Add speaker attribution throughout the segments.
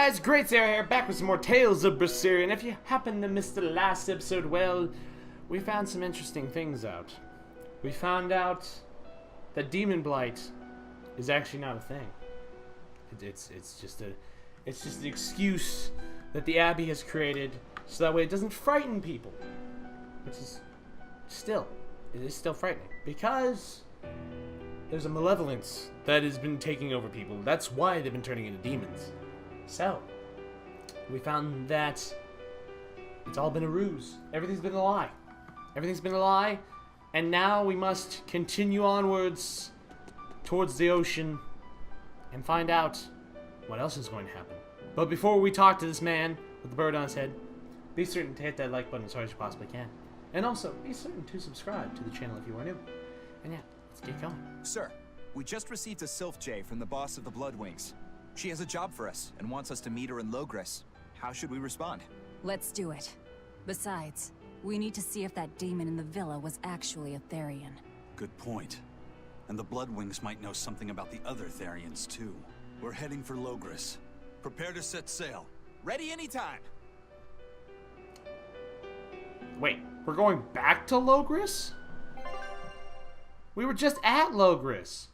Speaker 1: guys, GreatSaiyaRye here, back with some more Tales of Berseria, and if you happen to miss the last episode, well, we found some interesting things out. We found out that Demon Blight is actually not a thing. It's just an excuse that the Abbey has created so that way it doesn't frighten people. Which is it is still frightening, because there's a malevolence that has been taking over people. That's why they've been turning into demons. So, we found that it's all been a ruse. Everything's been a lie. Everything's been a lie, and now we must continue onwards towards the ocean and find out what else is going to happen. But before we talk to this man with the bird on his head, be certain to hit that like button as hard as you possibly can. And also, be certain to subscribe to the channel if you are new. And yeah, let's get going.
Speaker 2: Sir, we just received a Sylph Jay from the boss of the Bloodwings. She has a job for us and wants us to meet her in LOGRES. How should we respond?
Speaker 3: Let's do it. Besides, we need to see if that demon in the villa was actually a therion.
Speaker 4: Good point. And the Bloodwings might know something about the other therions too. We're heading for LOGRES. Prepare to set sail.
Speaker 2: Ready anytime!
Speaker 1: Wait, we're going back to LOGRES? We were just at LOGRES.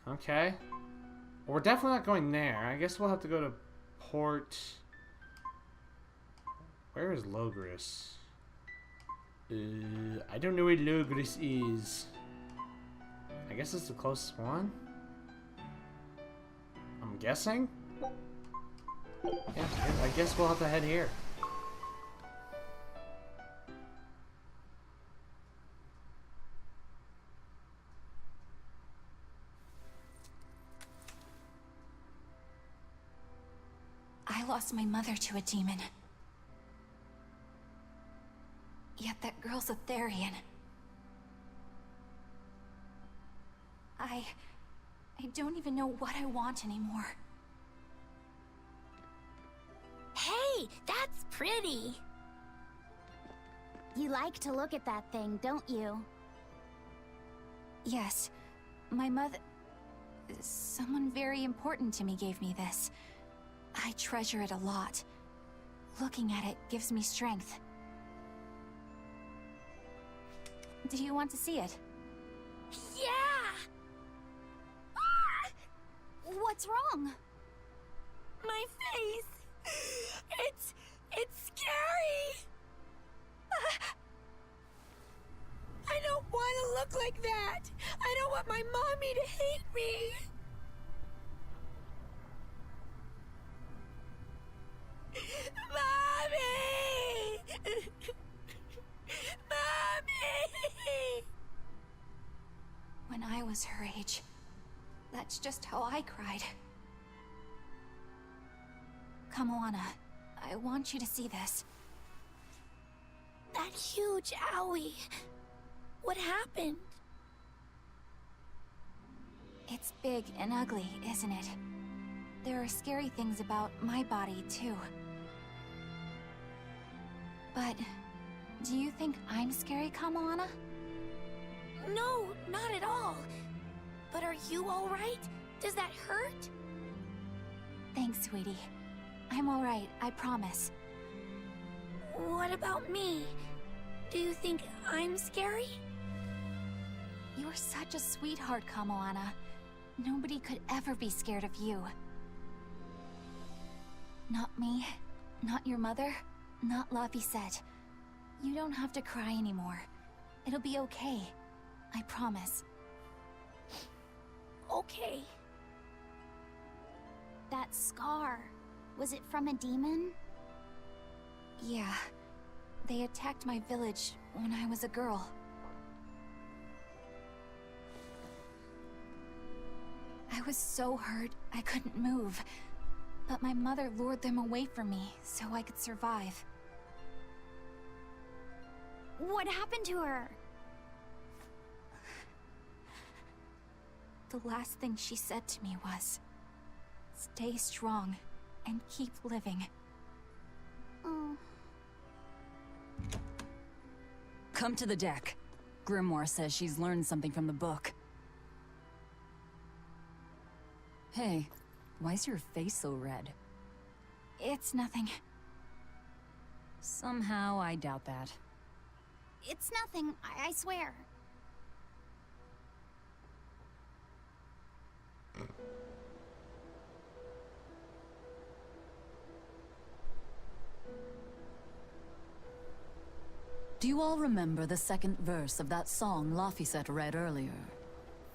Speaker 1: Okay. Well, we're definitely not going there. I guess we'll have to go to Port... Where is LOGRES? I don't know where LOGRES is. I guess it's the closest one? I'm guessing? Yeah, I guess we'll have to head here.
Speaker 3: I lost my mother to a demon. Yet that girl's a therion. I don't even know what I want anymore.
Speaker 5: Hey, that's pretty! You like to look at that thing, don't you?
Speaker 3: Yes, my mother... Someone very important to me gave me this. I treasure it a lot. Looking at it gives me strength. Do you want to see it?
Speaker 5: Yeah! Ah! What's wrong? My face! It's scary! I don't want to look like that! I don't want my mommy to hate me! Mommy! Mommy!
Speaker 3: When I was her age, that's just how I cried. Come, Alana. I want you to see this.
Speaker 5: That huge owie. What happened?
Speaker 3: It's big and ugly, isn't it? There are scary things about my body, too. But, do you think I'm scary, Kamilana?
Speaker 5: No, not at all. But are you alright? Does that hurt?
Speaker 3: Thanks, sweetie. I'm alright, I promise.
Speaker 5: What about me? Do you think I'm scary?
Speaker 3: You're such a sweetheart, Kamilana. Nobody could ever be scared of you. Not me, not your mother, not Laphicet. You don't have to cry anymore. It'll be okay. I promise.
Speaker 5: Okay. That scar, was it from a demon?
Speaker 3: Yeah. They attacked my village when I was a girl. I was so hurt, I couldn't move. But my mother lured them away from me so I could survive.
Speaker 5: What happened to her?
Speaker 3: The last thing she said to me was, "Stay strong and keep living."
Speaker 5: Oh.
Speaker 6: Come to the deck. Grimoire says she's learned something from the book. Hey, Why's your face so red?
Speaker 3: It's nothing.
Speaker 6: Somehow, I doubt that.
Speaker 5: It's nothing, I swear.
Speaker 6: Do you all remember the second verse of that song Laphicet read earlier?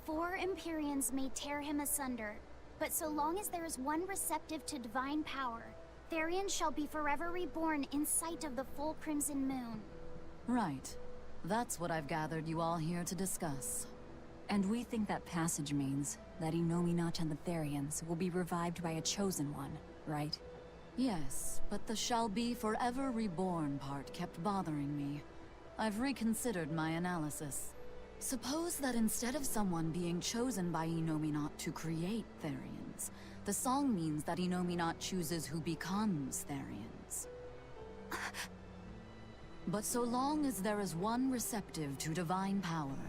Speaker 5: 4 Empyreans may tear him asunder, but so long as there is one receptive to divine power, therions shall be forever reborn in sight of the full crimson moon.
Speaker 6: Right. That's what I've gathered you all here to discuss. And we think that passage means that Innominat and the Therions will be revived by a chosen one, right? Yes, but the shall be forever reborn part kept bothering me. I've reconsidered my analysis. Suppose that instead of someone being chosen by Innominat to create Therions, the song means that Innominat chooses who becomes Therions. But so long as there is one receptive to divine power,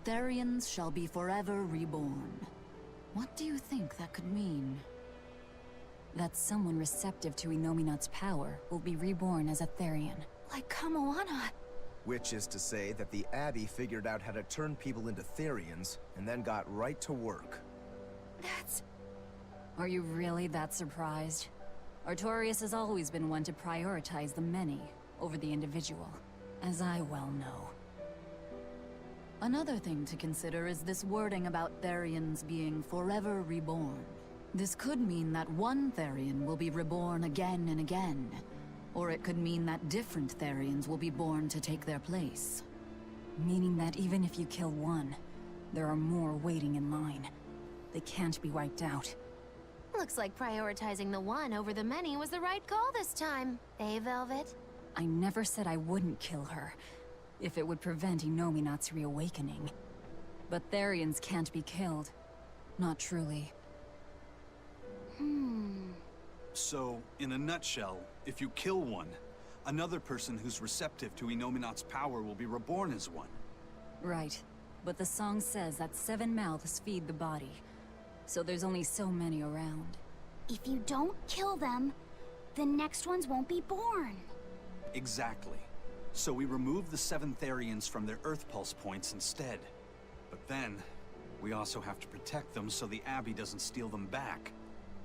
Speaker 6: Therions shall be forever reborn. What do you think that could mean? That someone receptive to Innominat's power will be reborn as a Therion.
Speaker 3: Like Kamoana.
Speaker 7: Which is to say that the Abbey figured out how to turn people into Therions, and then got right to work.
Speaker 3: That's...
Speaker 6: Are you really that surprised? Artorias has always been one to prioritize the many over the individual, as I well know. Another thing to consider is this wording about Therions being forever reborn. This could mean that one Therion will be reborn again and again, or it could mean that different Therions will be born to take their place. Meaning that even if you kill one, there are more waiting in line. They can't be wiped out.
Speaker 5: Looks like prioritizing the one over the many was the right call this time. Eh, Velvet?
Speaker 6: I never said I wouldn't kill her, if it would prevent Innominat's reawakening. But Therions can't be killed. Not truly.
Speaker 4: So, in a nutshell, if you kill one, another person who's receptive to Innominat's power will be reborn as one.
Speaker 6: Right. But the song says that 7 mouths feed the body. So there's only so many around.
Speaker 5: If you don't kill them, the next ones won't be born.
Speaker 4: Exactly. So we remove the 7 Therions from their Earth Pulse points instead. But then, we also have to protect them so the Abbey doesn't steal them back.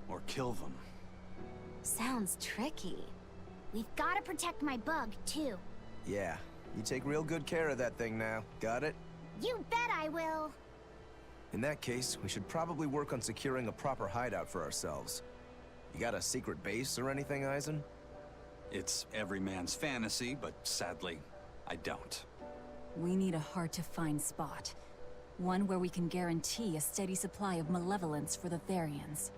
Speaker 4: Or kill them.
Speaker 5: Sounds tricky. We've got to protect my bug, too.
Speaker 7: Yeah, you take real good care of that thing now. Got it?
Speaker 5: You bet I will.
Speaker 7: In that case, we should probably work on securing a proper hideout for ourselves. You got a secret base or anything, Eisen?
Speaker 4: It's every man's fantasy, but sadly, I don't.
Speaker 6: We need a hard-to-find spot. One where we can guarantee a steady supply of malevolence for the Therions.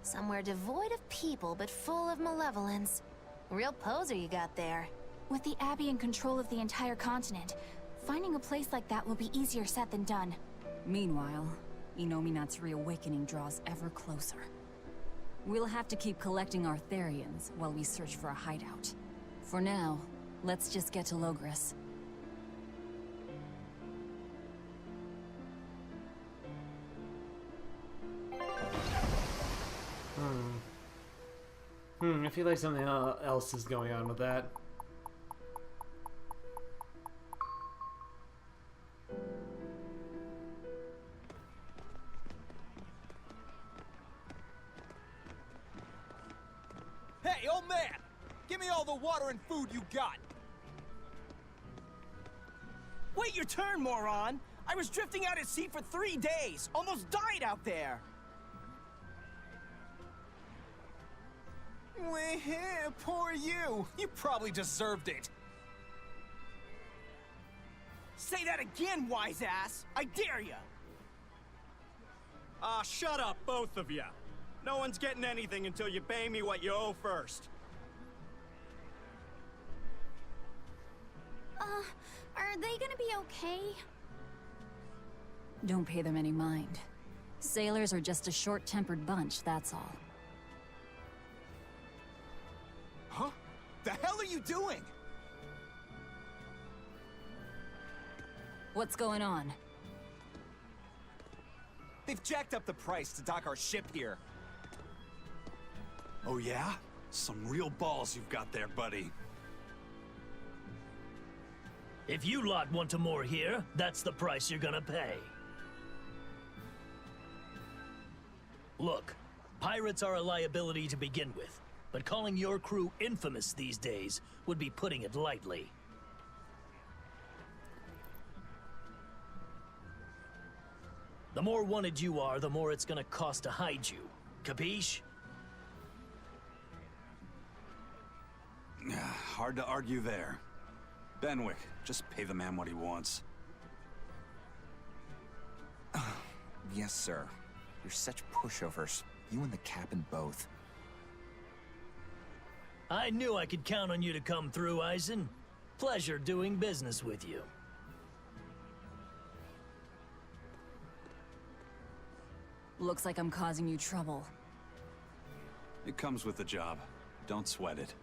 Speaker 5: Somewhere devoid of people, but full of malevolence. Real poser you got there.
Speaker 3: With the Abbey in control of the entire continent, finding a place like that will be easier said than done.
Speaker 6: Meanwhile, Innominat's reawakening draws ever closer. We'll have to keep collecting our Therions while we search for a hideout. For now, let's just get to LOGRES.
Speaker 1: I feel like something else is going on with that.
Speaker 8: Hey, old man! Give me all the water and food you got! Wait your turn, moron! I was drifting out at sea for 3 days! Almost died out there! Well, poor you! You probably deserved it! Say that again, wise ass! I dare ya!
Speaker 9: Ah, shut up, both of you. No one's getting anything until you pay me what you owe first.
Speaker 5: Are they gonna be okay?
Speaker 6: Don't pay them any mind. Sailors are just a short-tempered bunch, that's all.
Speaker 8: Huh? The hell are you doing?
Speaker 6: What's going on?
Speaker 8: They've jacked up the price to dock our ship here.
Speaker 4: Oh yeah? Some real balls you've got there, buddy.
Speaker 10: If you lot want to moor here, that's the price you're gonna pay. Look, pirates are a liability to begin with, but calling your crew infamous these days would be putting it lightly. The more wanted you are, the more it's gonna cost to hide you. Capiche?
Speaker 4: Hard to argue there. Benwick, just pay the man what he wants.
Speaker 2: Yes, sir. You're such pushovers. You and the captain both.
Speaker 10: I knew I could count on you to come through, Eisen. Pleasure doing business with you.
Speaker 6: Looks like I'm causing you trouble.
Speaker 4: It comes with the job. Don't sweat it.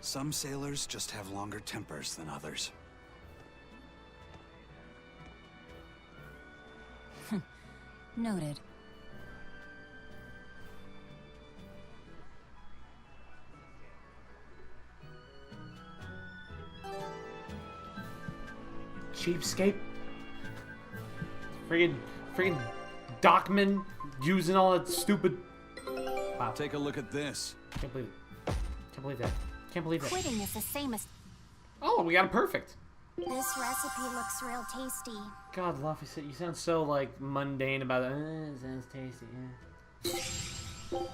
Speaker 4: Some sailors just have longer tempers than others.
Speaker 6: Noted.
Speaker 1: Cheapskate. Friggin' Dockman using all that stupid. Wow.
Speaker 4: Take a look at this.
Speaker 1: Can't believe it. Can't believe that. Can't believe it.
Speaker 5: Quitting is the same as...
Speaker 1: Oh, we got it perfect.
Speaker 5: This recipe looks real tasty.
Speaker 1: God, Luffy, you sound so like mundane about it. It sounds tasty, yeah. Sure.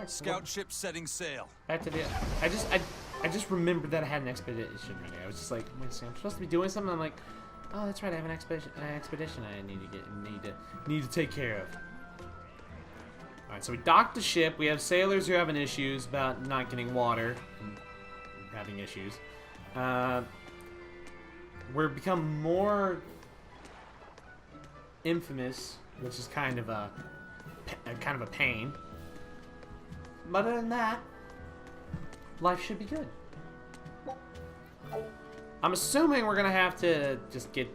Speaker 4: Scout ship setting sail.
Speaker 1: Back to the. I just remembered that I had an expedition ready. I was just like, wait a second, I'm supposed to be doing something. I'm like, oh, that's right, I have an expedition I need to take care of. All right, so we docked the ship. We have sailors who are having issues about not getting water, and having issues. We're become more infamous, which is kind of a pain. But other than that, life should be good. I'm assuming we're gonna have to just get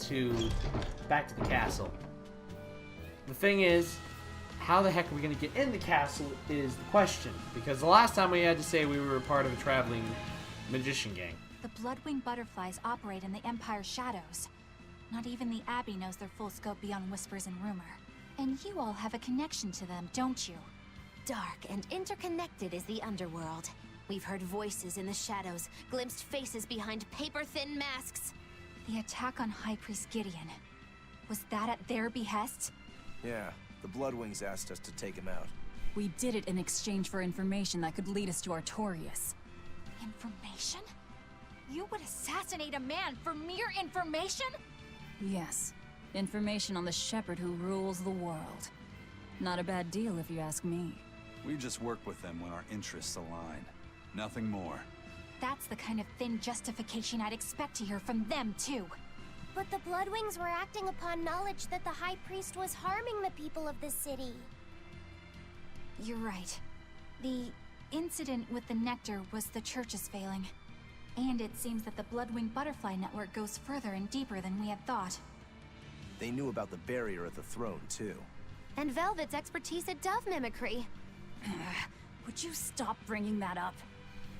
Speaker 1: back to the castle. The thing is, how the heck are we gonna get in the castle is the question. Because the last time we had to say we were a part of a traveling magician gang.
Speaker 3: The Bloodwing butterflies operate in the Empire's shadows. Not even the Abbey knows their full scope beyond whispers and rumor. And you all have a connection to them, don't you?
Speaker 11: Dark and interconnected is the underworld. We've heard voices in the shadows, glimpsed faces behind paper-thin masks.
Speaker 3: The attack on High Priest Gideon. Was that at their behest?
Speaker 7: Yeah, the Bloodwings asked us to take him out.
Speaker 6: We did it in exchange for information that could lead us to Artorias.
Speaker 3: Information? You would assassinate a man for mere information?
Speaker 6: Yes. Information on the shepherd who rules the world. Not a bad deal if you ask me.
Speaker 4: We just work with them when our interests align. Nothing more.
Speaker 3: That's the kind of thin justification I'd expect to hear from them, too.
Speaker 5: But the Bloodwings were acting upon knowledge that the High Priest was harming the people of the city.
Speaker 3: You're right. The incident with the nectar was the church's failing. And it seems that the Bloodwing Butterfly Network goes further and deeper than we had thought.
Speaker 7: They knew about the barrier at the throne, too.
Speaker 11: And Velvet's expertise at dove mimicry.
Speaker 6: Would you stop bringing that up?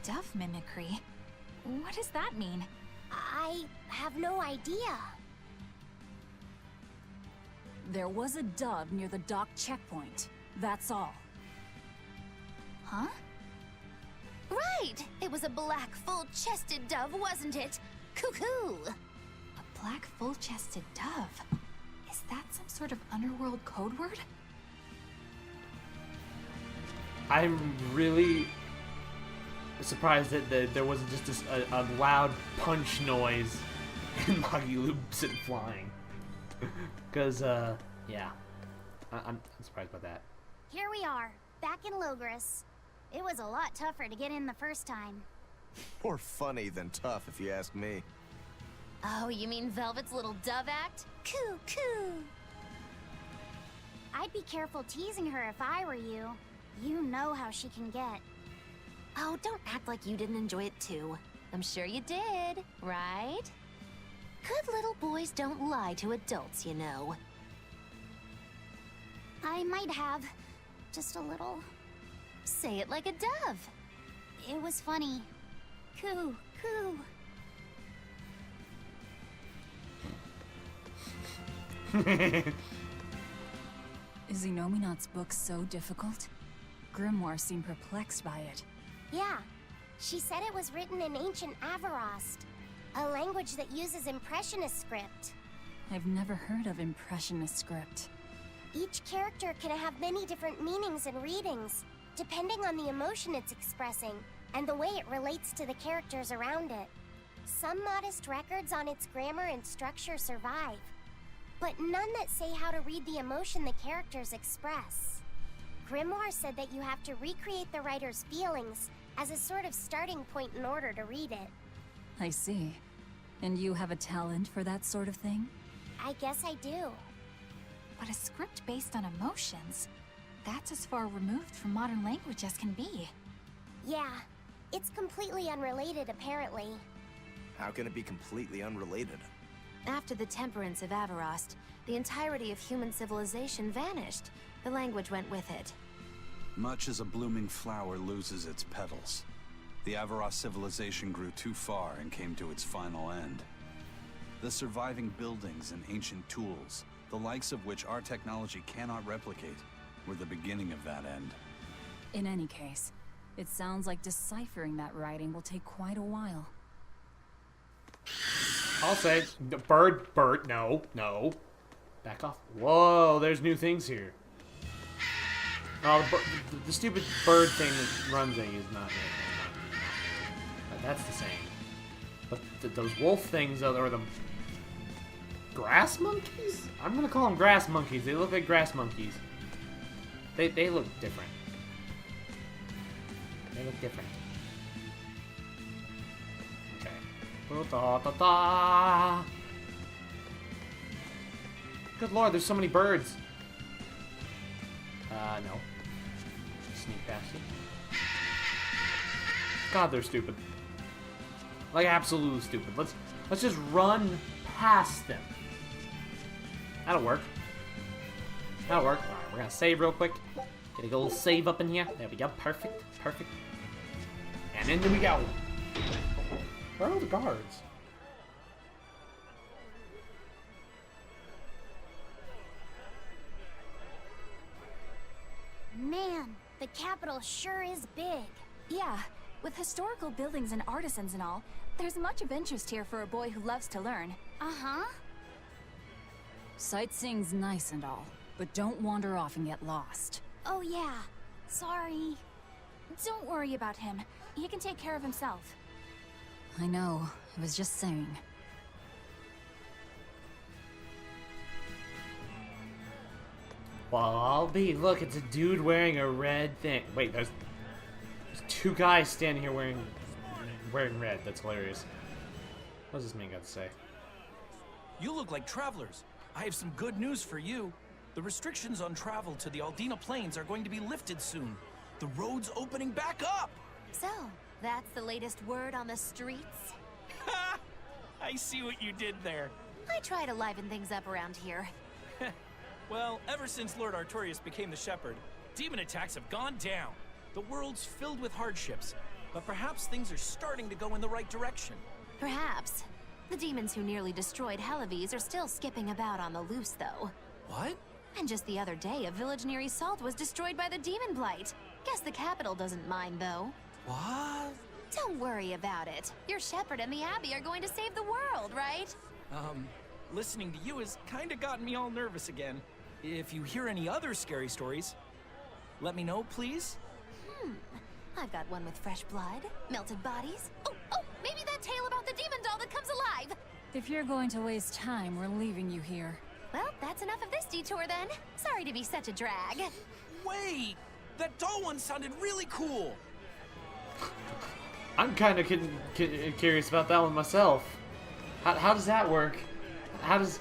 Speaker 3: Dove mimicry? What does that mean?
Speaker 5: I have no idea.
Speaker 6: There was a dove near the dock checkpoint. That's all.
Speaker 3: Huh?
Speaker 11: Right! It was a black, full-chested dove, wasn't it? Cuckoo!
Speaker 3: A black, full-chested dove? Is that some sort of underworld code word?
Speaker 1: I'm really surprised that there wasn't just a loud punch noise in Magilou sitting flying. Because, yeah. I'm surprised by that.
Speaker 5: Here we are, back in Logres. It was a lot tougher to get in the first time.
Speaker 7: More funny than tough, if you ask me.
Speaker 11: Oh, you mean Velvet's little dove act? Coo, coo!
Speaker 5: I'd be careful teasing her if I were you. You know how she can get.
Speaker 11: Oh, don't act like you didn't enjoy it too. I'm sure you did, right? Good little boys don't lie to adults, you know.
Speaker 5: I might have, Just a little.
Speaker 11: Say it like a dove.
Speaker 5: It was funny. Coo, coo.
Speaker 6: Is Inominat's book so difficult? Grimoire seemed perplexed by it.
Speaker 5: Yeah. She said it was written in ancient Avarost, a language that uses Impressionist script.
Speaker 6: I've never heard of Impressionist script.
Speaker 5: Each character can have many different meanings and readings, depending on the emotion it's expressing and the way it relates to the characters around it. Some modest records on its grammar and structure survive, but none that say how to read the emotion the characters express. Grimoire said that you have to recreate the writer's feelings as a sort of starting point in order to read it.
Speaker 6: I see. And you have a talent for that sort of thing?
Speaker 5: I guess I do.
Speaker 3: But a script based on emotions? That's as far removed from modern language as can be.
Speaker 5: Yeah, it's completely unrelated apparently.
Speaker 7: How can it be completely unrelated?
Speaker 11: After the temperance of Avarost, the entirety of human civilization vanished. The language went with it.
Speaker 4: Much as a blooming flower loses its petals, the Avarost civilization grew too far and came to its final end. The surviving buildings and ancient tools, the likes of which our technology cannot replicate, were the beginning of that end.
Speaker 6: In any case, it sounds like deciphering that writing will take quite a while.
Speaker 1: I'll say, bird, no. Back off. Whoa, there's new things here. Oh, the stupid bird thing that runs thing is not. That's the same. But those wolf things, or the grass monkeys? I'm gonna call them grass monkeys. They look like grass monkeys. They look different. They look different. Okay. Da-da-da-da. Good lord, there's so many birds. No. Sneak past it. God, they're stupid. Like, absolutely stupid. Let's just run past them. That'll work. That'll work. Alright, we're gonna save real quick. Get a little save up in here. There we go. Perfect. Perfect. And in we go. Where are all the guards?
Speaker 5: Man, the capital sure is big.
Speaker 3: Yeah, with historical buildings and artisans and all, there's much of interest here for a boy who loves to learn.
Speaker 5: Uh-huh.
Speaker 6: Sightseeing's nice and all, but don't wander off and get lost.
Speaker 5: Oh yeah, sorry.
Speaker 3: Don't worry about him. He can take care of himself.
Speaker 6: I know, I was just saying.
Speaker 1: Well, I'll be. Look, it's a dude wearing a red thing. Wait, there's two guys standing here wearing red. That's hilarious. What does this man got to say?
Speaker 8: You look like travelers. I have some good news for you. The restrictions on travel to the Aldina Plains are going to be lifted soon. The road's opening back up!
Speaker 11: So, that's the latest word on the streets?
Speaker 8: Ha! I see what you did there.
Speaker 11: I try to liven things up around here.
Speaker 8: Well, ever since Lord Artorias became the Shepherd, demon attacks have gone down. The world's filled with hardships, but perhaps things are starting to go in the right direction.
Speaker 11: Perhaps. The demons who nearly destroyed Helaves are still skipping about on the loose, though.
Speaker 8: What?
Speaker 11: And just the other day, a village near Salt was destroyed by the demon blight. Guess the capital doesn't mind, though.
Speaker 8: What?
Speaker 11: Don't worry about it. Your shepherd and the Abbey are going to save the world, right?
Speaker 8: Listening to you has kinda gotten me all nervous again. If you hear any other scary stories, let me know, please.
Speaker 11: I've got one with fresh blood, melted bodies. Oh, maybe that tale about the demon doll that comes alive.
Speaker 6: If you're going to waste time, we're leaving you here.
Speaker 11: Well, that's enough of this detour then. Sorry to be such a drag.
Speaker 8: Wait! That doll one sounded really cool!
Speaker 1: I'm kind of curious about that one myself. How does that work? How does...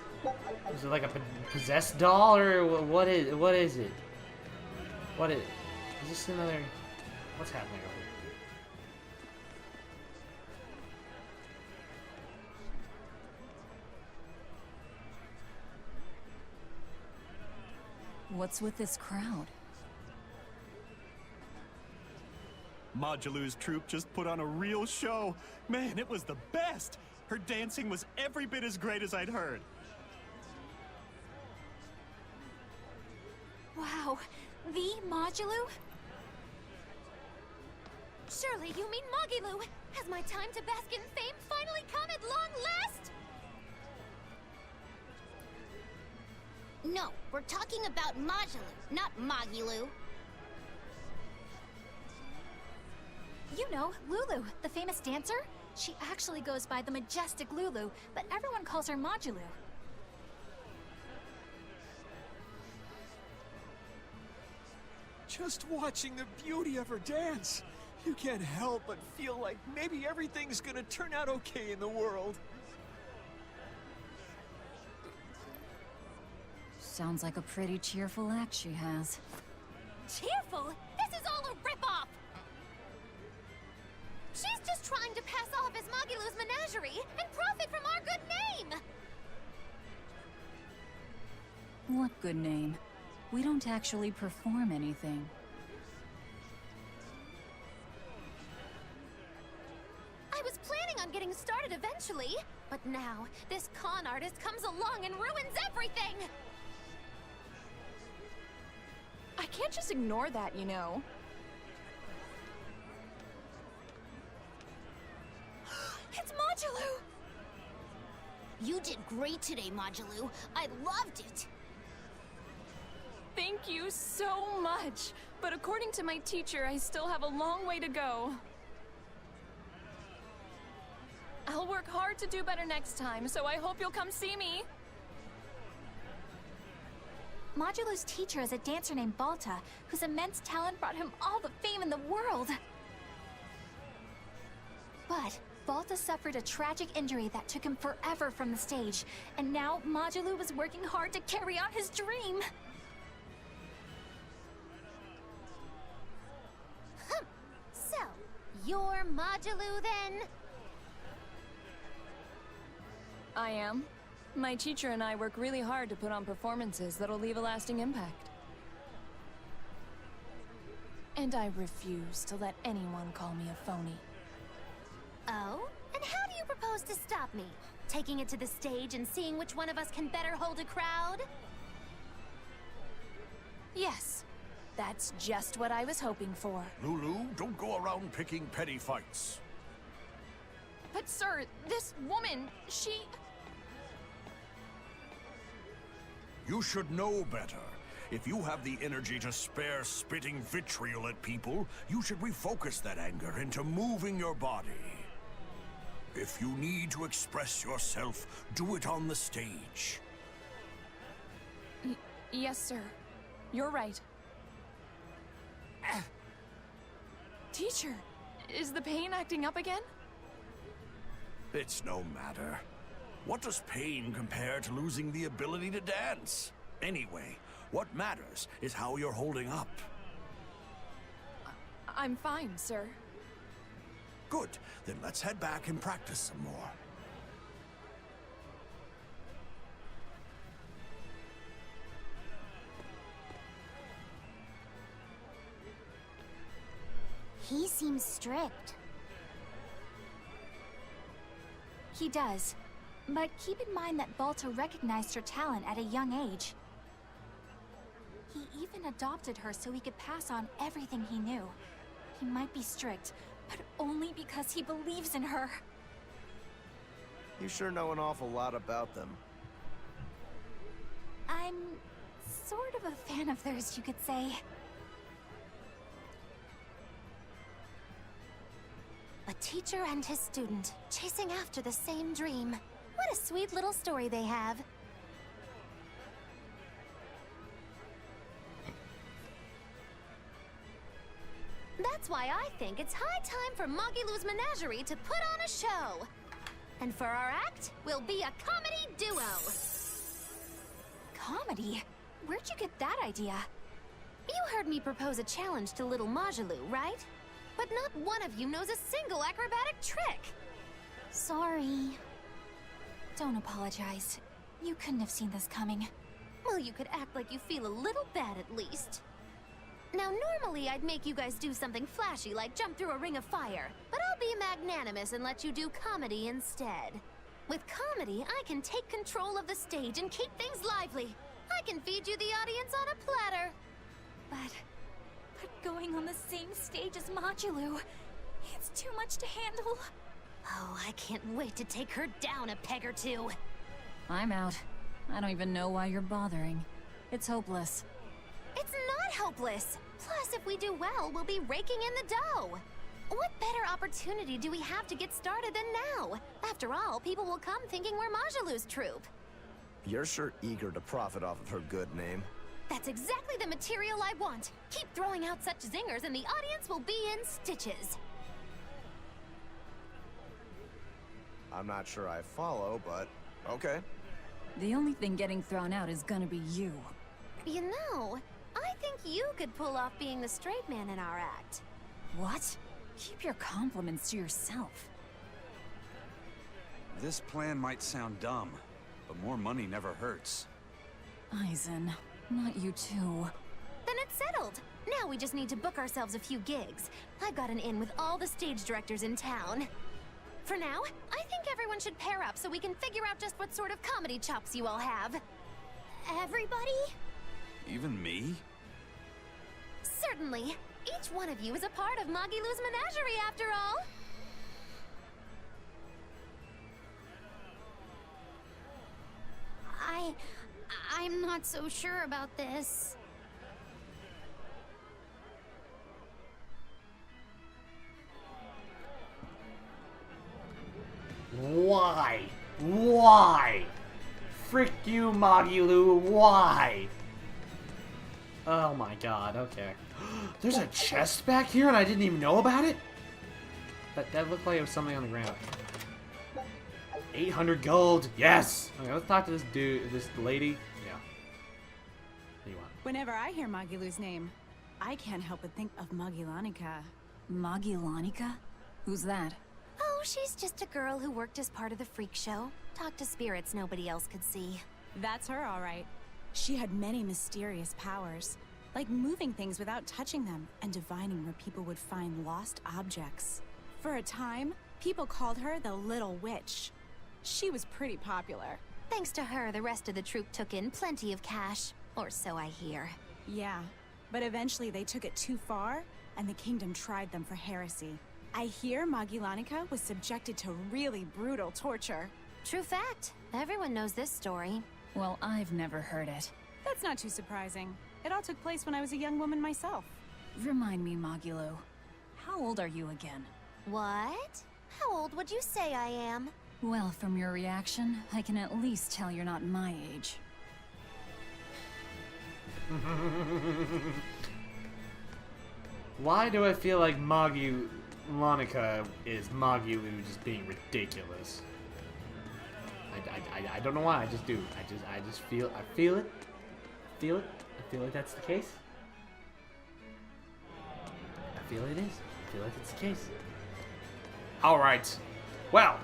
Speaker 1: Is it like a possessed doll, or what is it? What is this another... What's happening over here?
Speaker 6: What's with this crowd?
Speaker 9: Modulu's troupe just put on a real show. Man, it was the best. Her dancing was every bit as great as I'd heard.
Speaker 3: Wow, the Modulu?
Speaker 11: Surely you mean Mogilu! Has my time to bask in fame finally come at long last?
Speaker 5: No, we're talking about Modulu, not Mogilu.
Speaker 3: You know, Lulu, the famous dancer? She actually goes by the majestic Lulu, but everyone calls her Modulu.
Speaker 12: Just watching the beauty of her dance, you can't help but feel like maybe everything's gonna turn out okay in the world.
Speaker 6: Sounds like a pretty cheerful act she has.
Speaker 11: Cheerful? This is all a ripoff! She's just trying to pass off as Mogilu's menagerie and profit from our good name!
Speaker 6: What good name? We don't actually perform anything.
Speaker 11: I was planning on getting started eventually, but now this con artist comes along and ruins everything!
Speaker 13: I can't just ignore that, you know.
Speaker 11: It's Modulu!
Speaker 5: You did great today, Modulu. I loved it.
Speaker 13: Thank you so much. But according to my teacher, I still have a long way to go. I'll work hard to do better next time, so I hope you'll come see me.
Speaker 3: Modulu's teacher is a dancer named Balta, whose immense talent brought him all the fame in the world. But Balta suffered a tragic injury that took him forever from the stage, and now Modulu was working hard to carry out his dream.
Speaker 11: So, you're Modulu then?
Speaker 13: I am. My teacher and I work really hard to put on performances that'll leave a lasting impact. And I refuse to let anyone call me a phony.
Speaker 11: Oh? And how do you propose to stop me? Taking it to the stage and seeing which one of us can better hold a crowd?
Speaker 13: Yes. That's just what I was hoping for.
Speaker 14: Lulu, don't go around picking petty fights.
Speaker 13: But sir, this woman, she...
Speaker 14: You should know better. If you have the energy to spare spitting vitriol at people, you should refocus that anger into moving your body. If you need to express yourself, do it on the stage.
Speaker 13: Yes, sir. You're right. Teacher, is the pain acting up again?
Speaker 14: It's no matter. What does pain compare to losing the ability to dance? Anyway, what matters is how you're holding up.
Speaker 13: I'm fine, sir.
Speaker 14: Good. Then let's head back and practice some more.
Speaker 5: He seems strict.
Speaker 3: He does. But keep in mind that Balta recognized her talent at a young age. He even adopted her so he could pass on everything he knew. He might be strict, but only because he believes in her.
Speaker 7: You sure know an awful lot about them.
Speaker 3: I'm sort of a fan of theirs, you could say.
Speaker 11: A teacher and his student, chasing after the same dream. What a sweet little story they have. That's why I think it's high time for Mogilu's menagerie to put on a show. And for our act, we'll be a comedy duo.
Speaker 3: Comedy? Where'd you get that idea?
Speaker 11: You heard me propose a challenge to little Mogilu, right? But not one of you knows a single acrobatic trick.
Speaker 3: Sorry. Don't apologize. You couldn't have seen this coming.
Speaker 11: Well, you could act like you feel a little bad at least. Now, normally I'd make you guys do something flashy like jump through a ring of fire, but I'll be magnanimous and let you do comedy instead. With comedy, I can take control of the stage and keep things lively. I can feed you the audience on a platter.
Speaker 3: But going on the same stage as Magilou, it's too much to handle.
Speaker 11: Oh, I can't wait to take her down a peg or two.
Speaker 6: I'm out. I don't even know why you're bothering. It's hopeless.
Speaker 11: It's not hopeless. Plus, if we do well, we'll be raking in the dough. What better opportunity do we have to get started than now? After all, people will come thinking we're Majilou's troupe.
Speaker 7: You're sure eager to profit off of her good name.
Speaker 11: That's exactly the material I want. Keep throwing out such zingers and the audience will be in stitches.
Speaker 7: I'm not sure I follow, but okay.
Speaker 6: The only thing getting thrown out is gonna be you.
Speaker 11: You know, I think you could pull off being the straight man in our act.
Speaker 6: What? Keep your compliments to yourself.
Speaker 4: This plan might sound dumb, but more money never hurts.
Speaker 6: Eisen, not you too.
Speaker 11: Then it's settled. Now we just need to book ourselves a few gigs. I've got an in with all the stage directors in town. For now, I think everyone should pair up so we can figure out just what sort of comedy chops you all have.
Speaker 5: Everybody?
Speaker 4: Even me?
Speaker 11: Certainly. Each one of you is a part of Magilou's menagerie, after all.
Speaker 5: I'm not so sure about this.
Speaker 1: Why? Why? Frick you, Magilou, why? Oh my god, okay. There's a chest back here and I didn't even know about it? That looked like it was something on the ground. 800 gold, yes! Okay, let's talk to this dude, this lady. Yeah. What do you want?
Speaker 15: Whenever I hear Magilou's name, I can't help but think of Magilanica.
Speaker 6: Magilanica? Who's that?
Speaker 11: Oh, she's just a girl who worked as part of the freak show. Talked to spirits nobody else could see.
Speaker 15: That's her, all right. She had many mysterious powers, like moving things without touching them and divining where people would find lost objects. For a time, people called her the Little Witch. She was pretty popular.
Speaker 11: Thanks to her, the rest of the troupe took in plenty of cash. Or so I hear.
Speaker 15: Yeah, but eventually they took it too far, and the kingdom tried them for heresy. I hear Magilanica was subjected to really brutal torture.
Speaker 11: True fact. Everyone knows this story.
Speaker 6: Well, I've never heard it.
Speaker 15: That's not too surprising. It all took place when I was a young woman myself.
Speaker 6: Remind me, Magilou. How old are you again?
Speaker 11: What? How old would you say I am?
Speaker 6: Well, from your reaction, I can at least tell you're not my age.
Speaker 1: Why do I feel like Magilanica is Magilou just being ridiculous? I don't know why, I just do. I just feel it. I feel like that's the case. I feel it is. I feel like it's the case. Alright. Well,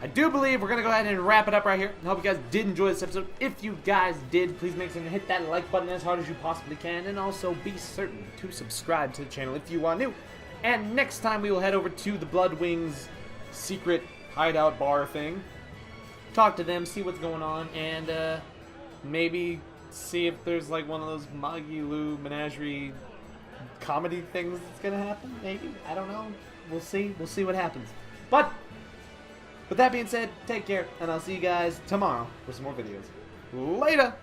Speaker 1: I do believe we're going to go ahead and wrap it up right here. I hope you guys did enjoy this episode. If you guys did, please make sure to hit that like button as hard as you possibly can. And also be certain to subscribe to the channel if you are new. And next time we will head over to the Bloodwings secret hideout bar thing. Talk to them, see what's going on, and maybe see if there's like one of those Magilou menagerie comedy things that's going to happen. Maybe. I don't know. We'll see. We'll see what happens. But with that being said, take care, and I'll see you guys tomorrow for some more videos. Later!